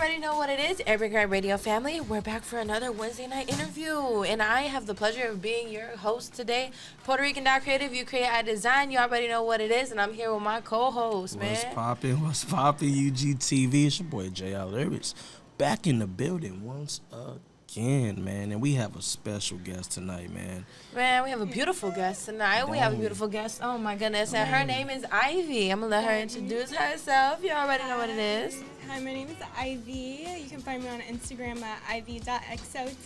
already know what it is, Urban Grind Radio family. We're back for another Wednesday night interview, and I have the pleasure of being your host today. Puerto Rican Creative, you create, I design. You already know what it is, and I'm here with my co-host, man. What's poppin', UGTV? It's your boy J.R. Lyrics, back in the building once again, man, and we have a special guest tonight, man. Man, we have a beautiful guest tonight. We have a beautiful guest. Oh my goodness, and her name is Ivy. I'm gonna let her introduce herself. You already know what it is. Hi, my name is Ivy. You can find me on Instagram at ivy.xo10.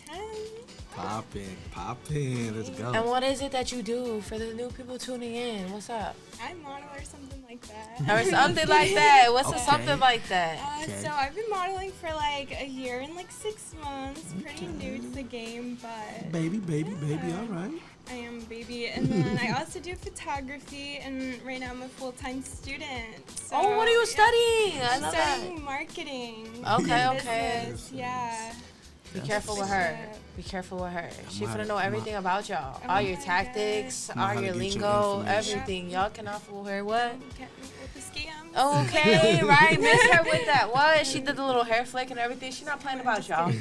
Poppin', let's go. And what is it that you do for the new people tuning in? What's up? I model or something like that. Or something like that. What's Okay. something like that? So I've been modeling for like a year and like 6 months. Pretty new to the game, but Baby, all right. I am a baby. And then I also do photography, and right now I'm a full-time student. So Oh, what are you studying? I I'm love that. studying marketing. Okay. Business, yeah. Be careful with her. Be careful with her. She finna know everything about y'all. Oh All your my tactics, Know all how to your get your lingo, information. everything. Y'all cannot fool her. What? Can't with the scams. Okay, right. Miss her with that. What? She did the little hair flick and everything. She's not playing about y'all.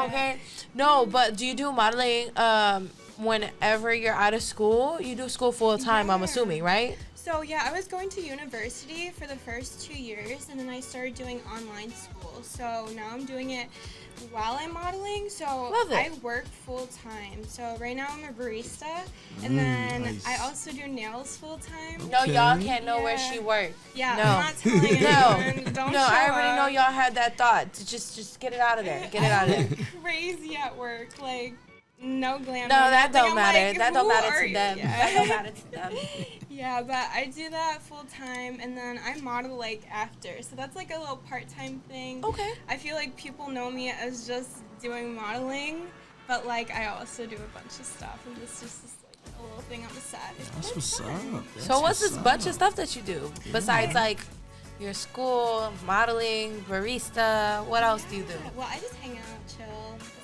Okay. No, but do you do modeling whenever you're out of school? You do school full time, I'm assuming, right? So yeah, I was going to university for the first 2 years, and then I started doing online school. So now I'm doing it while I'm modeling. So Love it. I work full time. So right now I'm a barista, and then nice. I also do nails full time. No, Okay. y'all can't know where Yeah. she worked. Yeah, No. I'm not telling No, anyone. Don't no, show I already know up. y'all had that thought. Just get it out of there. Get it out of there. Crazy at work, like no glam. No, that nothing. don't I'm matter. like, That don't who matter are to you? them. Yeah. That don't matter to them. Yeah, but I do that full time, and then I model like after. So that's like a little part-time thing. Okay. I feel like people know me as just doing modeling, but like I also do a bunch of stuff, and this is just like a little thing on the side. That's what's up. So what's this bunch of stuff that you do besides like your school, modeling, barista? What else do you do? Well, I just hang out, chill.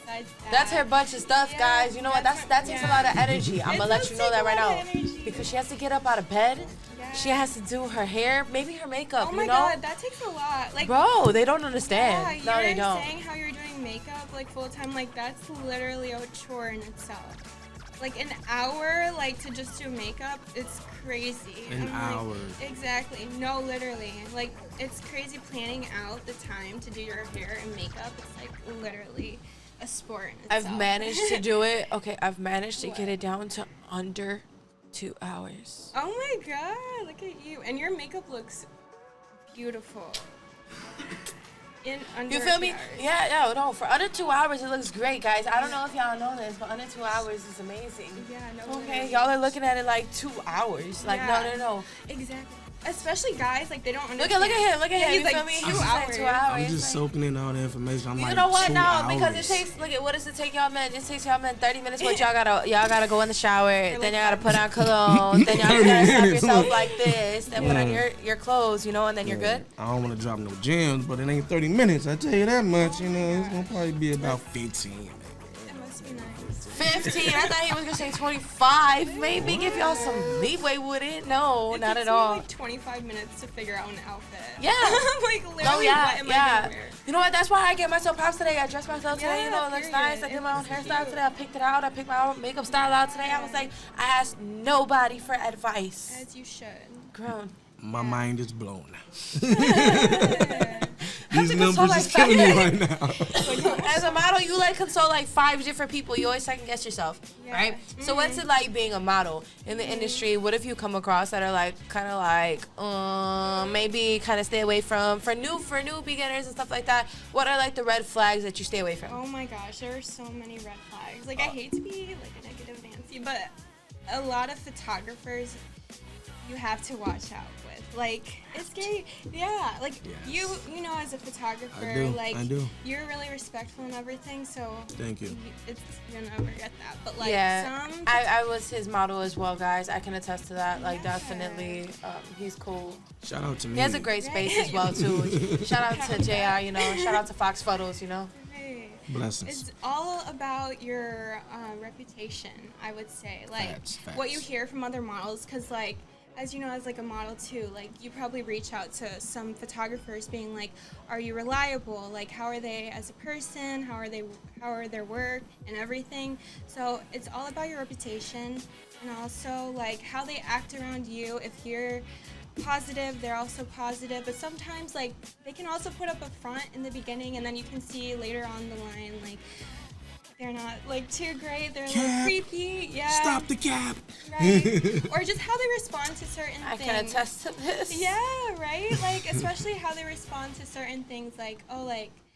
Besides that, That's her bunch of stuff, Yeah, guys. You know what? that's That takes a lot of energy. I'm It gonna let does you know take that a right lot now of energy. because she has to get up out of bed. Yeah. She has to do her hair, maybe her makeup. Oh my you know, god, that takes a lot. Like, bro, they don't yeah, understand. No, they you're don't. saying how you're doing makeup like full time, like that's literally a chore in itself. Like an hour, like to just do makeup, it's crazy. An I'm hour. Like, exactly. No, literally. Like it's crazy planning out the time to do your hair and makeup. It's like literally a sport in itself. I've managed to do it. Okay, I've managed to What? get it down to under 2 hours. Oh my god, look at you. And your makeup looks beautiful. In under You feel 2 me? hours. Yeah, no. For under 2 hours, it looks great, guys. I don't know if y'all know this, but under 2 hours is amazing. Yeah, no. Okay, literally. y'all are looking at it like 2 hours. Like, Yeah. no. Exactly. Especially guys, like they don't Look understand. at him. Yeah, You he's like feel me? 2 He's like 2 hours. hours. I'm just Like, soaking in all the information. I'm you like, know what? 2 No, hours. because it takes. Look at what does it take y'all men? It takes y'all men 30 minutes. But y'all gotta go in the shower. Then like y'all gotta 5 put on cologne. Then y'all 30 gotta stop minutes. yourself like this. Then put on Yeah. your clothes, you know, and then you're good. I don't want to drop no gems, but it ain't 30 minutes. I tell you that much. You know, it's gonna probably be about 15. It must be nice. 15. I thought he was gonna say 25. Maybe give y'all some leeway with it. No, It not takes at all. Me like 25 minutes to figure out an outfit. Yeah. I'm like literally, Oh yeah, what am I yeah. gonna wear? You know what? That's why I get myself props today. I dressed myself today. You Yeah, know, it looks period. nice. I did my own It's hairstyle cute. today. I picked it out. I picked my own makeup style out today. I was like, I asked nobody for advice. As you should. Grown. My mind is blown. Have These to numbers console is like killing me five- right now. As a model, you like console like 5 different people. You always second guess yourself, Yeah. right? So what's it like being a model in the industry? What if you come across that are like kind of like maybe kind of stay away from for new beginners and stuff like that? What are like the red flags that you stay away from? Oh my gosh, there are so many red flags. Like I hate to be like a negative Nancy, but a lot of photographers you have to watch out with. Like it's scary. Yeah, like Yes. you know as a photographer, I do, like I do. you're really respectful and everything. So Thank you. you'll never get that. But like Yeah, some I was his model as well, guys. I can attest to that. Like, Yeah. definitely, he's cool. Shout out to me. He has a great space as well, too. Shout out to JR, you know. Shout out to Fox Photos, you know. Hey, Blessings. it's all about your reputation, I would say. Like Facts, what you facts. hear from other models, because like as you know, as like a model too, like you probably reach out to some photographers being like, are you reliable? Like, how are they as a person? How are their work and everything? So it's all about your reputation, and also like how they act around you. If you're positive, they're also positive, but sometimes like they can also put up a front in the beginning, and then you can see later on the line like they're not like too great, they're a little creepy. Yeah, Stop the cap. right. Or just how they respond to certain I things. can attest to this. Yeah, right. Like especially how they respond to certain things, like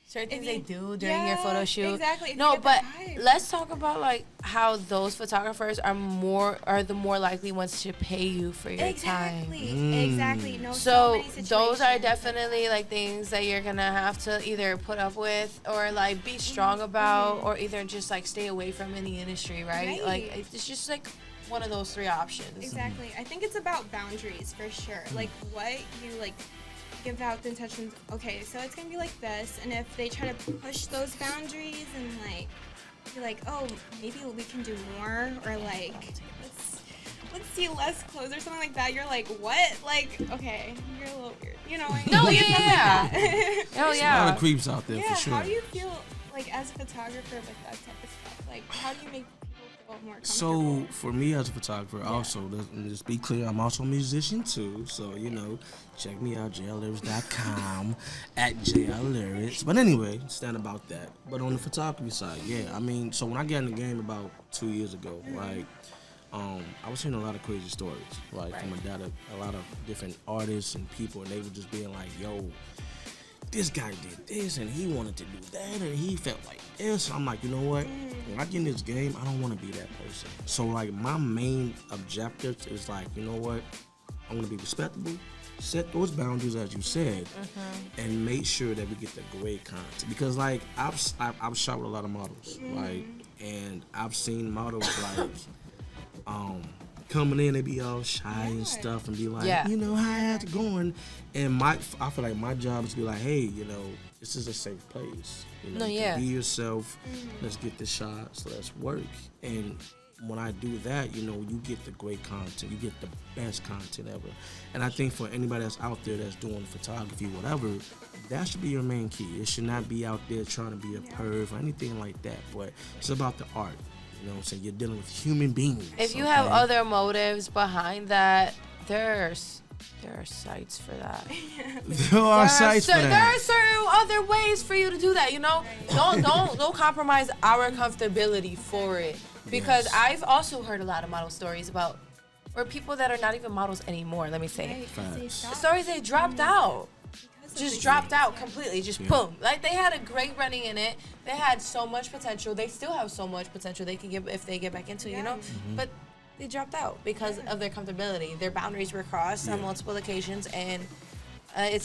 Certain things if they you- do during your photo shoot. Exactly. if you No, get the but vibe. let's talk about like how those photographers are the more likely ones to pay you for your time. Exactly. No. So many those are situations. definitely like things that you're gonna have to either put up with or like be strong about, or either just like stay away from in the industry, right? Right. Like it's just like one of those three options. Exactly. I think it's about boundaries for sure. Like what you like give out the intentions. Okay, so it's gonna be like this, and if they try to push those boundaries and like be like, oh, maybe we can do more, or like let's see less clothes or something like that. You're like, what? Like, okay, you're a little weird. You know what I mean? No, Like, yeah, stuff like yeah. that. Oh There's a lot yeah. of creeps out there Yeah. for sure. How do you feel like as a photographer with that type of stuff? Like, how do you make people feel more comfortable? So for me as a photographer, also let's be clear, I'm also a musician too. So check me out, jlyrics.com at jlyrics. But anyway, stand about that. But on the photography side, yeah, I mean, so when I got in the game about 2 years ago, right, I was hearing a lot of crazy stories, like from a lot of different artists and people, and they were just being like, yo, this guy did this and he wanted to do that and he felt like this. I'm like, you know what? When I get in this game, I don't want to be that person. So like my main objective is like, you know what? I'm gonna be respectable, set those boundaries as you said, and make sure that we get the great content. Because like I've shot with a lot of models, right? And I've seen models like coming in, they be all shy and stuff, and be like, how's it going? And I feel like my job is to be like, hey, this is a safe place. You can be yourself. Let's get the shots. Let's work. And when I do that, you get the great content. You get the best content ever. And I think for anybody that's out there that's doing photography, whatever, that should be your main key. It should not be out there trying to be a perv or anything like that. But it's about the art. You know what I'm saying? You're dealing with human beings. If you have other motives behind that, there are sites for that. There are sites for that. There are certain other ways for you to do that. Don't compromise our comfortability for it. Because I've also heard a lot of model stories about, or people that are not even models anymore. Let me say, stories they dropped out. Just dropped out completely, boom. Like they had a great running in it. They had so much potential. They still have so much potential they can give if they get back into it, But they dropped out because of their comfortability. Their boundaries were crossed on multiple occasions, and I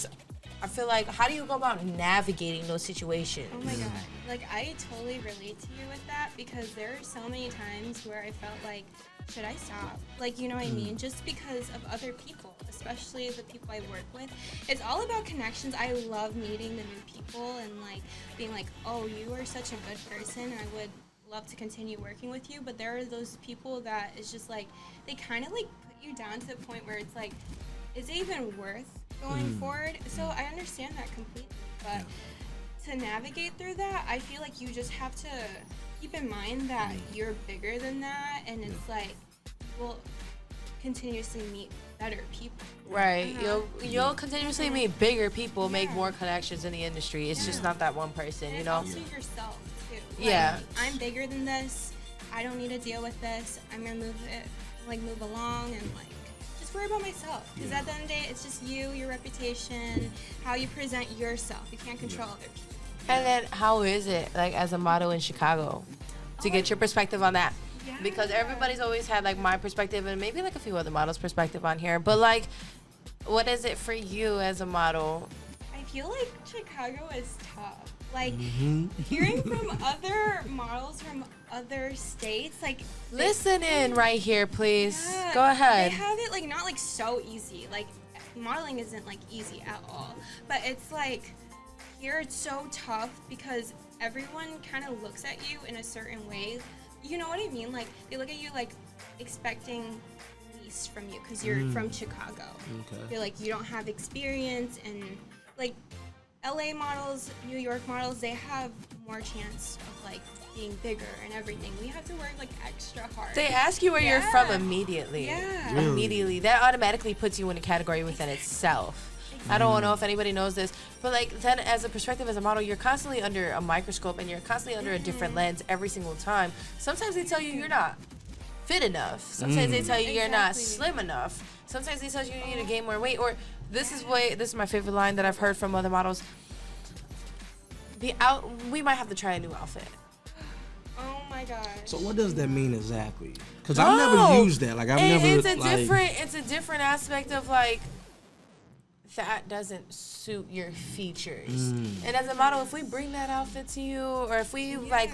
feel like, how do you go about navigating those situations? Oh my god. Like I totally relate to you with that, because there are so many times where I felt like, should I stop? Like, you know what I mean? Just because of other people, especially the people I work with. It's all about connections. I love meeting the new people and like being like, oh, you are such a good person. I would love to continue working with you. But there are those people that is just like, they kind of like put you down to the point where it's like, is it even worth going forward? So I understand that completely. But to navigate through that, I feel like you just have to keep in mind that you're bigger than that, and it's like you'll continuously meet better people. Right. You'll continuously meet bigger people, make more connections in the industry. It's just not that one person, And it's also yourself too. Yeah. I'm bigger than this. I don't need to deal with this. I'm gonna move along and like just worry about myself. Because at the end of the day, it's just you, your reputation, how you present yourself. You can't control other people. And then how is it like as a model in Chicago? To get your perspective on that. Yeah. Because everybody's always had like my perspective and maybe like a few other models' perspective on here. But like, what is it for you as a model? I feel like Chicago is tough. Like hearing from other models from other states, like Listen in right here, please. yeah, Go ahead. They have it like not like so easy. Like modeling isn't like easy at all. But it's like here it's so tough because everyone kind of looks at you in a certain way. You know what I mean? Like they look at you like expecting least from you because you're from Chicago. Okay. You're like, you don't have experience, and like LA models, New York models, they have more chance of like being bigger and everything. We have to work like extra hard. They ask you where you're from immediately. Yeah. Really? Immediately. That automatically puts you in a category within itself. I don't know if anybody knows this, but like then as a perspective as a model, you're constantly under a microscope and you're constantly under a different lens every single time. Sometimes they tell you you're not fit enough. Sometimes they tell you you're not slim enough. Sometimes they tell you you need to gain more weight. Or this is my favorite line that I've heard from other models. We might have to try a new outfit. Oh my gosh. So what does that mean exactly? Because I've never used that. Like I've never. It's a different aspect of like that doesn't suit your features. And as a model, if we bring that outfit to you, or if we like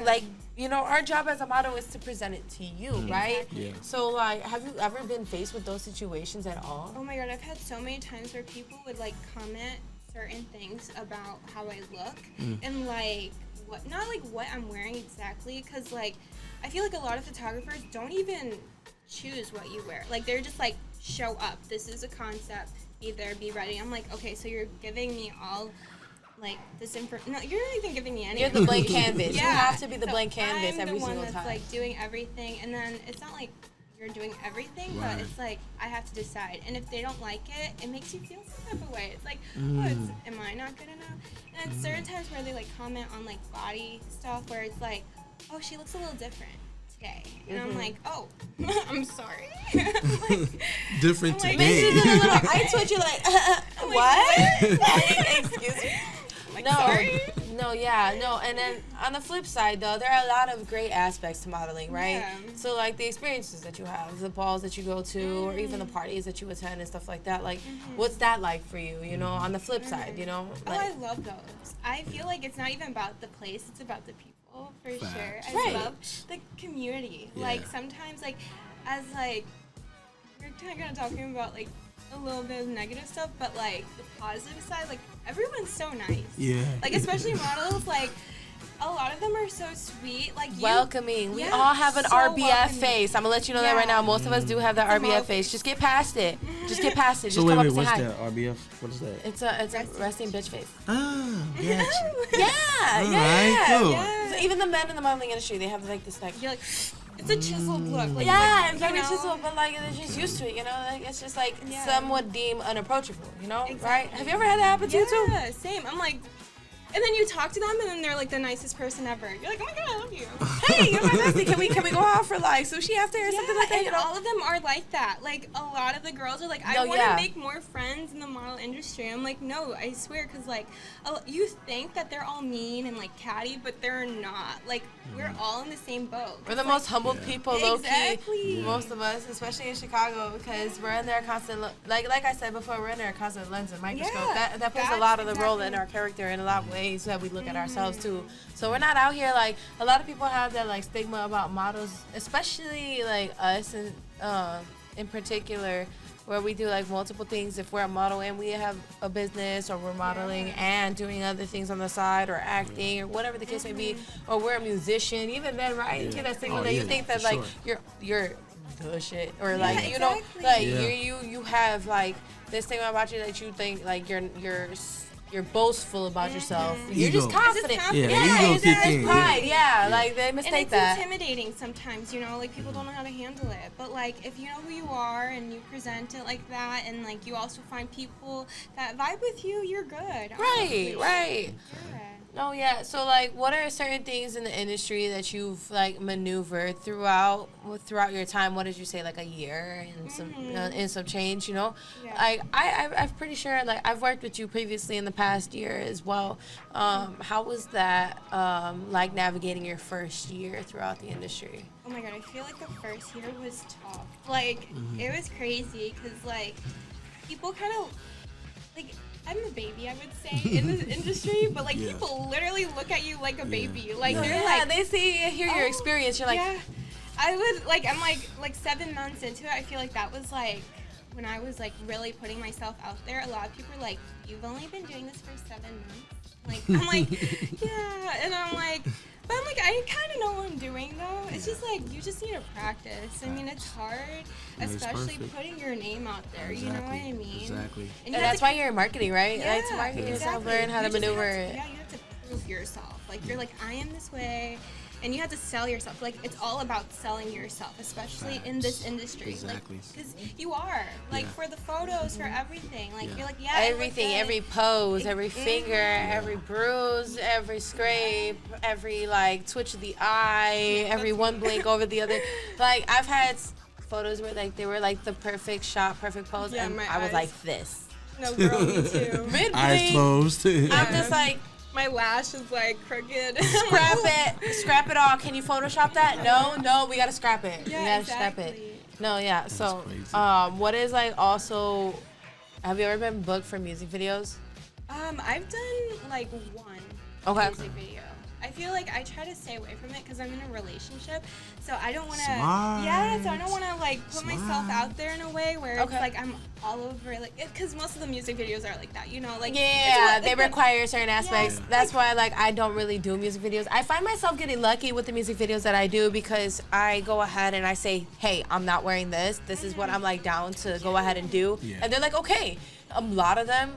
our job as a model is to present it to you, right? Yeah. So like, have you ever been faced with those situations at all? Oh my god, I've had so many times where people would like comment certain things about how I look and like not like what I'm wearing exactly, because like I feel like a lot of photographers don't even choose what you wear. Like they're just like, show up, this is a concept, be there, be ready. I'm like, okay, so you're giving me all like this info. No, you're not even giving me anything. You're the blank canvas. Yeah. You have to be the blank canvas I'm every the one single that's time. like doing everything, and then it's not like you're doing everything, Right. but it's like I have to decide. And if they don't like it, it makes you feel some type of way. It's like, am I not good enough? And it's certain times where they like comment on like body stuff where it's like, oh, she looks a little different today, and I'm like, oh, I'm sorry. Different I'm like, today. I told you like, what? Excuse me. Like, sorry. And then on the flip side, though, there are a lot of great aspects to modeling, right? Yeah. So, like, the experiences that you have, the balls that you go to, or even the parties that you attend and stuff like that. Like, what's that like for you, you know, on the flip side, you know? Oh, Like, I love those. I feel like it's not even about the place, it's about the people, for sure. Facts. I Right. love the community. Yeah. Like, sometimes, like, as, like, we're kind of talking about, like, a little bit of negative stuff, but, like, the positive side, like, everyone's so nice. Yeah. Like, especially models, like, a lot of them are so sweet. Like, welcoming. We Yeah, all have an so RBF welcoming. face. I'm gonna let you know that right now. Most of us do have that It's a RBF model face. Just get past it. Just get past it. Just So come wait, up and say what's hi. that? RBF? What is that? It's a resting bitch face. Ah, gotcha. Yeah, All yeah. right, cool. Yeah. So even the men in the modeling industry, they have like this like. You're like, it's a chiseled look. Like, Yeah, like, very you know? chiseled, but like they're just used to it, you know. Like it's just like Yeah. some would deem unapproachable, you know, right? Exactly. Have you ever had that happen to you too? Yeah, same. I'm like, and then you talk to them, and then they're like the nicest person ever. You're like, oh my god, I love you. Hey, you're my bestie. Can we go out for like sushi after or something like that? And You know? all of them are like that. Like a lot of the girls are like, I No, want to yeah. make more friends in the model industry. I'm like, no, I swear, because like you think that they're all mean and like catty, but they're not. Like we're all in the same boat. We're the most humble people, low key. Exactly. Most of us, especially in Chicago, because we're in there constant. Like I said before, we're in there constant lens and microscope. Yeah, that plays a that's lot of the role in exactly- our character in a lot of ways that we look at ourselves too. So we're not out here like a lot of people have that like stigma about models, especially like us and in particular, where we do like multiple things. If we're a model and we have a business, or we're modeling and doing other things on the side, or acting, or whatever the case may be, or we're a musician, even then, right? You get that stigma that you think that for like sure. you're the shit, or like Yeah, you know, exactly. like Yeah. you have like this thing about you that you think like you're boastful about yourself. You're just Ego. confident. It's just confidence. Yeah, Yeah, ego it's kick in. pride. Yeah, like they And mistake it's that. intimidating sometimes, you know, like people don't know how to handle it. But like if you know who you are and you present it like that, and like you also find people that vibe with you, you're good. Right, honestly. right. Yeah. Oh yeah. So like, what are certain things in the industry that you've like maneuvered throughout your time? What did you say, like a year and some change? You know, Yeah. like I'm pretty sure like I've worked with you previously in the past year as well. How was that like navigating your first year throughout the industry? Oh my god, I feel like the first year was tough. Like it was crazy because like people kind of like. I'm a baby, I would say, in the industry, but like Yeah. people literally look at you like a baby. Like Yeah, they're like, they hear your "Oh, experience. You're like, yeah. I would like I'm like 7 months into it. I feel like that was like when I was like really putting myself out there. A lot of people are like, "You've only been doing this for 7 months." Like I'm like, yeah, and I'm like, But I'm like, I kind of know what I'm doing though. It's just like you just need to practice. I mean, it's hard, No, it's especially perfect. putting your name out there. You know what I mean? Exactly. And And that's why you're in marketing, right? Yeah, Like to market yourself, exactly. learn how to You just maneuver have to- it. Yeah, you have to prove yourself. Like you're like, I am this way, and you have to sell yourself. Like it's all about selling yourself, especially in this industry. Exactly. Because you are like Yeah. for the photos, for everything. Like Yeah. you're like, yeah, I look Everything, good. every pose, every finger, Mhm. every bruise, every scrape, every like twitch of the eye, every one blink over the other. Like I've had photos where like they were like the perfect shot, perfect pose, Yeah, and my I was eyes. like this. No, girl, me too. Mid Eyes blink, closed. I'm just like My lash is like crooked. scrap it all. Can you Photoshop that? No, we gotta scrap it. Yeah, we gotta scrap it. exactly. No, yeah. So, crazy. what is like also? Have you ever been booked for music videos? I've done like one Okay. music video. I feel like I try to stay away from it because I'm in a relationship, so I don't want to. Smart. Yeah, so I don't want to like put myself Smart. out there in a way where Okay. it's like I'm all over like because most of the music videos are like that, you know, like Yeah, it's they what- like, require certain aspects. Yeah. That's why, like, I don't really do music videos. I find myself getting lucky with the music videos that I do because I go ahead and I say, "Hey, I'm not wearing this. This is what I'm like down to go ahead and do," Yeah. and they're like, "Okay." A lot of them,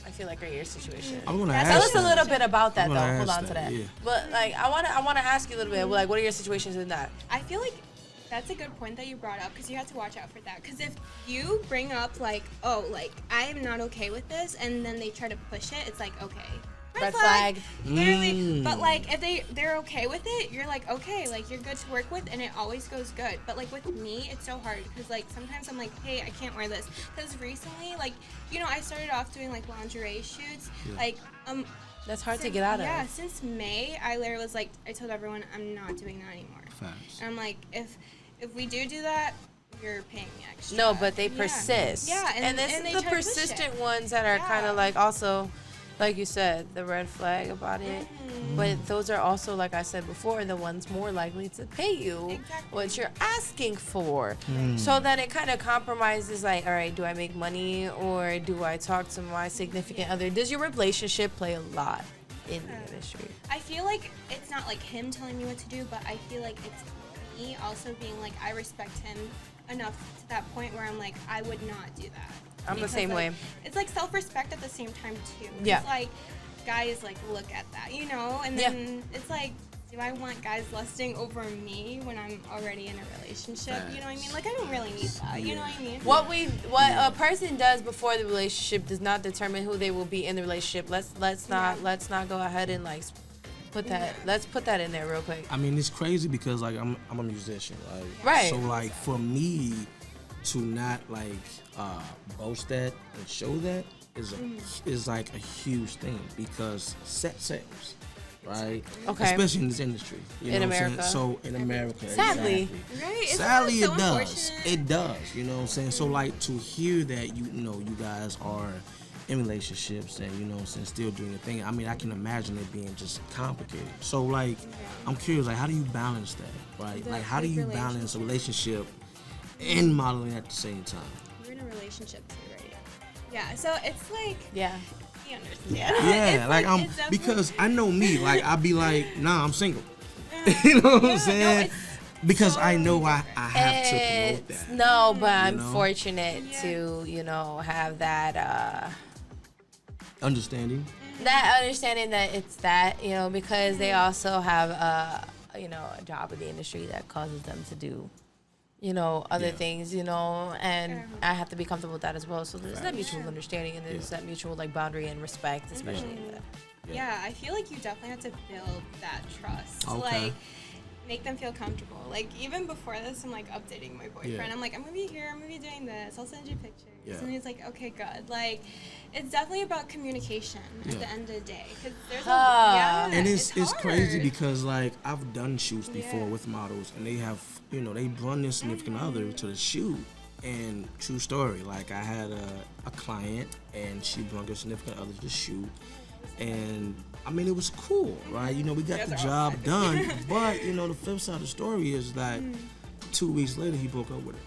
I feel like, are your situation. I'm gonna That's ask Tell us a that. little bit about that, I'm though. gonna Hold ask on to that, that. yeah. But like, I wanna ask you a little bit. Like, what are your situations in that? I feel like that's a good point that you brought up because you have to watch out for that. Because if you bring up like, oh, like I am not okay with this, and then they try to push it, it's like okay, Red flag. Literally, Mm. but like if they're okay with it, you're like okay, like you're good to work with, and it always goes good. But like with me, it's so hard because like sometimes I'm like, hey, I can't wear this because recently, like you know, I started off doing like lingerie shoots, like That's hard to since- get out of. Yeah, since May, I literally was like, I told everyone I'm not doing that anymore. Facts. And I'm like, if we do that, you're paying me extra. No, but they Yeah. persist. Yeah, and this they is the try to push persistent it. ones that are kind Yeah. of like also, like you said, the red flag about it. Mm-hmm. But those are also, like I said before, the ones more likely to pay you Exactly. what you're asking for. So then it kind of compromises like, all right, do I make money or do I talk to my significant other? Does your relationship play a lot in the industry? I feel like it's not like him telling me what to do, but I feel like it's me also being like, I respect him enough to that point where I'm like, I would not do that. I'm the Because, same like, way. It's like self-respect at the same time too. Yeah. It's like guys like look at that, you know, and Yeah. then it's like, do I want guys lusting over me when I'm already in a relationship? You know what I mean? Like I don't really need that. You know what I mean? What a person does before the relationship does not determine who they will be in the relationship. Let's not go ahead and like put that. Let's put that in there real quick. I mean, it's crazy because like I'm a musician, Right. So like for me to not like boast that and show that is like a huge thing because set sales, right? Okay. Especially in this industry, you In know what I'm America. saying? So in America, Sadly. exactly. Right? Isn't Sadly, that so it does. unfortunate? It does. You know what I'm saying? So like to hear that you guys are in relationships and you know what I'm saying, still doing your thing. I mean, I can imagine it being just complicated. So like, I'm curious, like, how do you balance that, right? The Like, how do big you balance a relationship and modeling at the same time? You're in a relationship too, right? Yeah. So it's like Yeah. you understand. Yeah, It's like I'm it's definitely- because I know me. Like I'd be like, nah, I'm single. You know what I'm saying? it's Because so I know I have to promote It's, that. no, but I'm know? fortunate Yeah. to have that Understanding. that understanding that it's that because they also have a job in the industry that causes them to do other Yeah. things, and I have to be comfortable with that as well. So there's that mutual understanding and there's that mutual like boundary and respect, especially in that. Yeah, I feel like you definitely have to build that trust. Okay. Like, make them feel comfortable. Like, even before this, I'm like updating my boyfriend. Yeah. I'm like, I'm gonna be here, I'm gonna be doing this, I'll send you pictures. Yeah. And he's like, okay, good. Like, it's definitely about communication at Yeah. the end of the day. Because there's Ah. And it's crazy hard. because like I've done shoots before Yeah. with models and they have they brought their significant other to the shoot. And true story, like I had a client and she brought her significant other to the shoot, and I mean it was cool, right? We got the job done, but the flip side of the story is that 2 weeks later he broke up with her.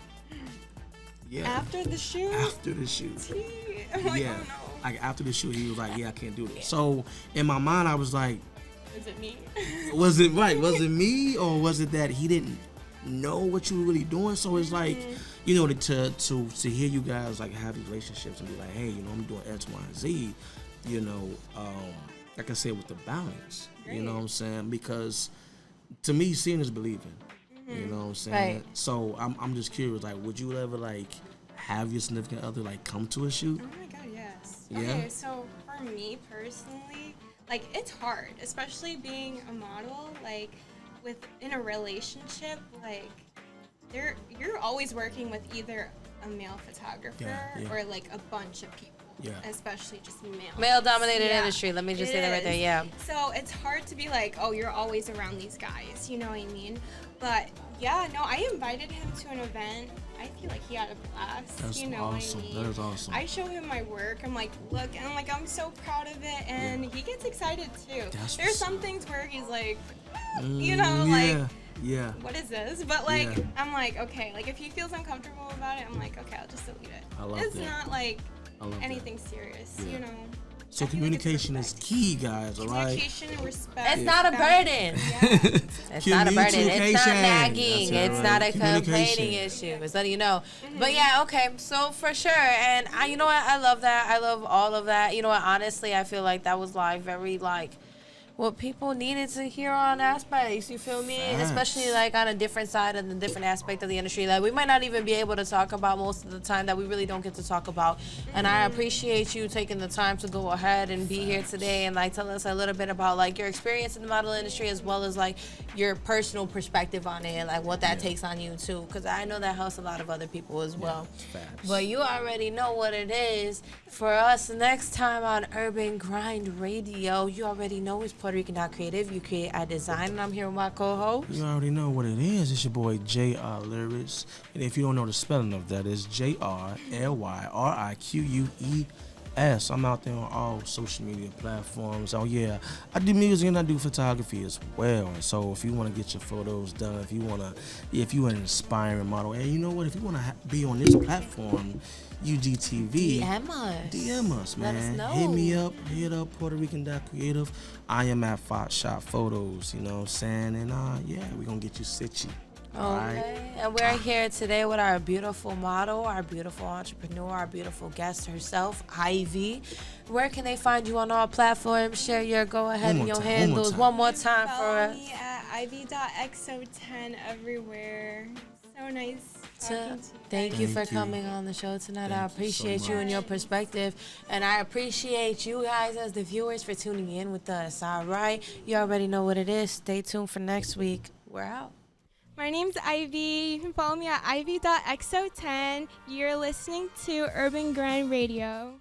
Yeah. After the shoot? After the shoot. I'm like, Yeah. oh no. Like after the shoot, he was like, "Yeah, I can't do this." So in my mind, I was like, Is it me? Was it right? Was it me, or was it that he didn't know what you were really doing? So it's like, you know, to hear you guys like have relationships and be like, hey, you know, I'm doing X, Y, and Z. You know, like I said, with the balance. Right. You know what I'm saying? Because to me, seeing is believing. You know what I'm saying? Right. So I'm just curious. Like, would you ever like have your significant other like come to a shoot? Oh my god, yes. Yeah? Okay, so for me personally, like it's hard, especially being a model, like in a relationship, like you're always working with either a male photographer or like a bunch of people. Yeah. Especially just male-dominated industry. Let me just say that right there. Yeah. So it's hard to be like, oh, you're always around these guys. You know what I mean? But yeah, no, I invited him to an event. I feel like he had a blast. That's you know awesome. What I mean? That is awesome. I show him my work. I'm like, look, and I'm like, I'm so proud of it, and he gets excited too. There's some things where he's like, you know, like. Yeah. What is this? But like, I'm like, okay, like if he feels uncomfortable about it, I'm like, okay, I'll just delete it. I love it's that. not like anything serious, you know. So communication is key, guys. All right. Communication and respect. It's not a burden. It's not a burden. It's not nagging. It's not a complaining issue. It's letting you know. But yeah, okay. So for sure, and you know what? I love that. I love all of that. You know what? Honestly, I feel like that was like very like what people needed to hear on aspects, you feel me? Facts. Especially like on a different side of the different aspect of the industry that we might not even be able to talk about most of the time, that we really don't get to talk about. And I appreciate you taking the time to go ahead and be here today and like tell us a little bit about like your experience in the model industry, as well as like your personal perspective on it and like what that takes on you too, because I know that helps a lot of other people as well. But you already know what it is for us next time on Urban Grind Radio. You already know it's Puerto Rican.creative. You create, I design, and I'm here with my co-host. You already know what it is. It's your boy JR Lyrics. And if you don't know the spelling of that, it's JRLYRIQUES. I'm out there on all social media platforms. Oh yeah, I do music and I do photography as well. And so if you want to get your photos done, if you're an inspiring model, and you know what, if you want to be on this platform, UGTV, DM us, man. Let us know. Hit me up, hit up Puerto Rican.creative. I am at Shot Photos, you know what I'm saying? And yeah, we're gonna get you sitchy. Okay, and we're here today with our beautiful model, our beautiful entrepreneur, our beautiful guest herself, Ivy. Where can they find you on all platforms? Share your go-ahead and your handles one more time for us. Follow me at ivy.xo10 everywhere. So nice talking to you. Thank you for coming on the show tonight. I appreciate you and your perspective. And I appreciate you guys as the viewers for tuning in with us. All right. You already know what it is. Stay tuned for next week. We're out. My name's Ivy. You can follow me at ivy.xo10. You're listening to Urban Grind Radio.